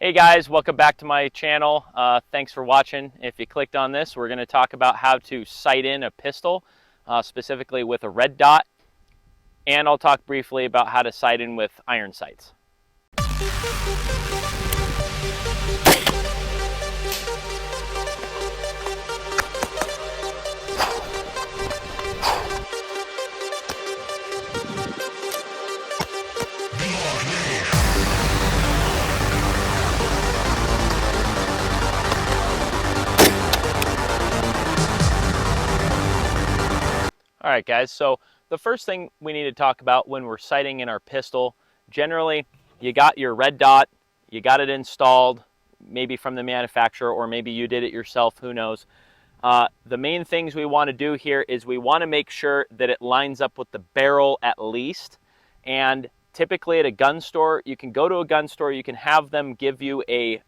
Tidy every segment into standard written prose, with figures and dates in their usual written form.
Hey guys, welcome back to my channel. Thanks for watching. If you clicked on this, we're going to talk about how to sight in a pistol, specifically with a red dot, and I'll talk briefly about how to sight in with iron sights. All right, guys, so the first thing we need to talk about when we're sighting in our pistol, generally, you got your red dot, you got it installed, maybe from the manufacturer, or maybe you did it yourself, who knows. The main things we want to do here is we want to make sure that it lines up with the barrel at least. And typically at a gun store, you can go to a gun store, you can have them give you a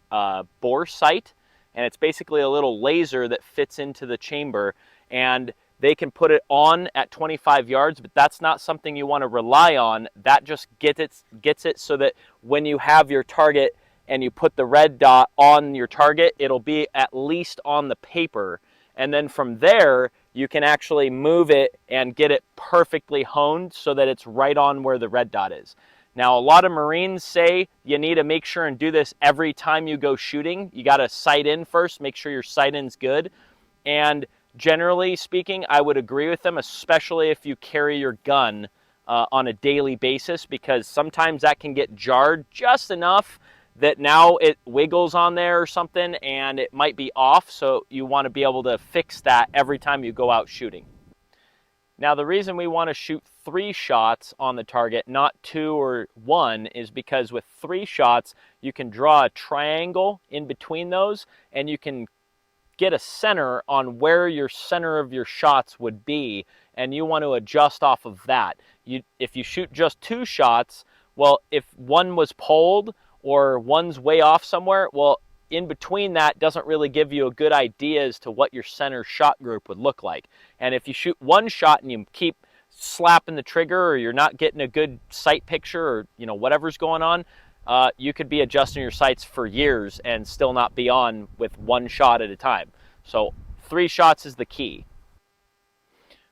bore sight, and it's basically a little laser that fits into the chamber, and they can put it on at 25 yards, but that's not something you want to rely on. That just gets it so that when you have your target and you put the red dot on your target, it'll be at least on the paper. And then from there, you can actually move it and get it perfectly honed so that it's right on where the red dot is. Now, a lot of Marines say you need to make sure and do this every time you go shooting. You got to sight in first, make sure your sight in's good. And generally speaking, I would agree with them, especially if you carry your gun on a daily basis, because sometimes that can get jarred just enough that now it wiggles on there or something and it might be off, so you want to be able to fix that every time you go out shooting. Now, the reason we want to shoot 3 shots on the target, not 2 or 1, is because with 3 shots, you can draw a triangle in between those and you can get a center on where your center of your shots would be, and you want to adjust off of that. If you shoot just 2 shots, well, if one was pulled or one's way off somewhere, well, in between that doesn't really give you a good idea as to what your center shot group would look like. And if you shoot 1 shot and you keep slapping the trigger, or you're not getting a good sight picture, or whatever's going on, you could be adjusting your sights for years and still not be on with 1 shot at a time. So 3 shots is the key.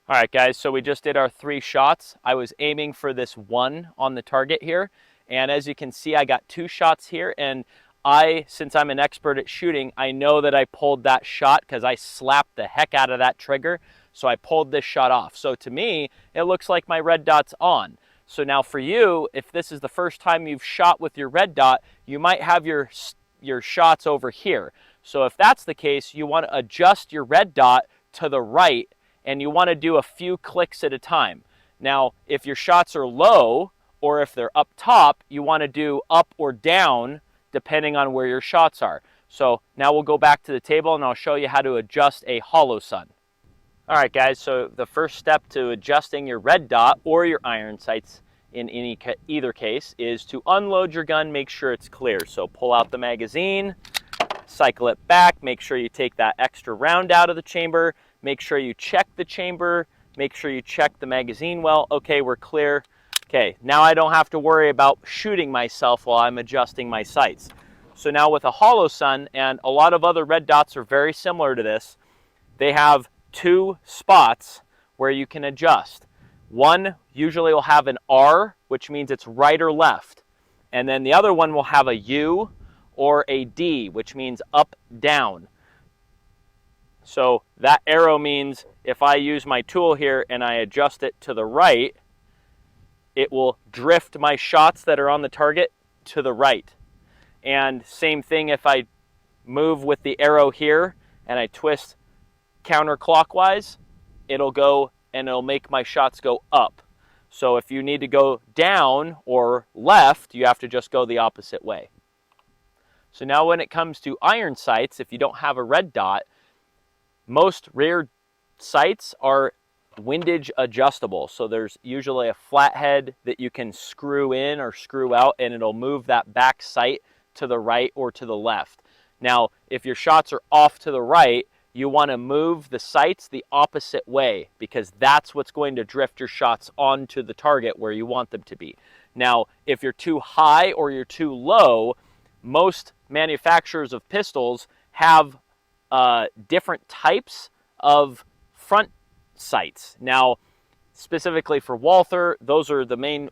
All right, guys, so we just did our 3 shots. I was aiming for this 1 on the target here. And as you can see, I got 2 shots here. And since I'm an expert at shooting, I know that I pulled that shot because I slapped the heck out of that trigger. So I pulled this shot off. So to me, it looks like my red dot's on. So now for you, if this is the first time you've shot with your red dot, you might have your shots over here. So if that's the case, you want to adjust your red dot to the right, and you want to do a few clicks at a time. Now, if your shots are low, or if they're up top, you want to do up or down depending on where your shots are. So now we'll go back to the table and I'll show you how to adjust a hollow sun. All right, guys, so the first step to adjusting your red dot or your iron sights in either case is to unload your gun, make sure it's clear. So pull out the magazine, cycle it back, make sure you take that extra round out of the chamber, make sure you check the chamber, make sure you check the magazine well. Okay, we're clear. Okay, now I don't have to worry about shooting myself while I'm adjusting my sights. So now with a hollow sun, and a lot of other red dots are very similar to this, they have 2 spots where you can adjust. One usually will have an R, which means it's right or left. And then the other one will have a U or a D, which means up, down. So that arrow means if I use my tool here and I adjust it to the right, it will drift my shots that are on the target to the right. And same thing if I move with the arrow here and I twist counterclockwise, it'll go and it'll make my shots go up. So if you need to go down or left, you have to just go the opposite way. So now when it comes to iron sights, if you don't have a red dot, most rear sights are windage adjustable. So there's usually a flathead that you can screw in or screw out, and it'll move that back sight to the right or to the left. Now, if your shots are off to the right, you want to move the sights the opposite way, because that's what's going to drift your shots onto the target where you want them to be. Now, if you're too high or you're too low, most manufacturers of pistols have different types of front sights. Now, specifically for Walther, those are the main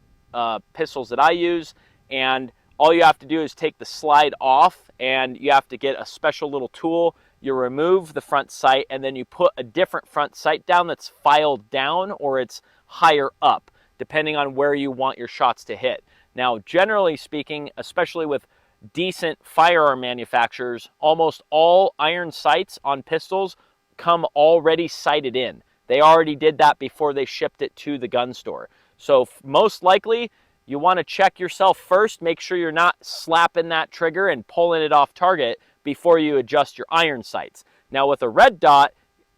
pistols that I use, and all you have to do is take the slide off, and you have to get a special little tool. You remove the front sight, and then you put a different front sight down that's filed down, or it's higher up, depending on where you want your shots to hit. Now, generally speaking, especially with decent firearm manufacturers, almost all iron sights on pistols come already sighted in. They already did that before they shipped it to the gun store. So most likely, you want to check yourself first, make sure you're not slapping that trigger and pulling it off target before you adjust your iron sights. Now with a red dot,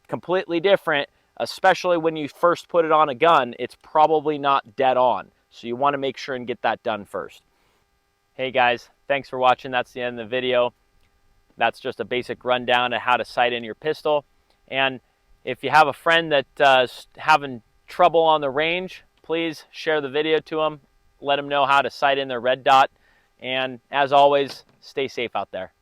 completely different, especially when you first put it on a gun, it's probably not dead on. So you want to make sure and get that done first. Hey guys, thanks for watching. That's the end of the video. That's just a basic rundown of how to sight in your pistol. And if you have a friend that's having trouble on the range, please share the video to them. Let them know how to sight in their red dot. And as always, stay safe out there.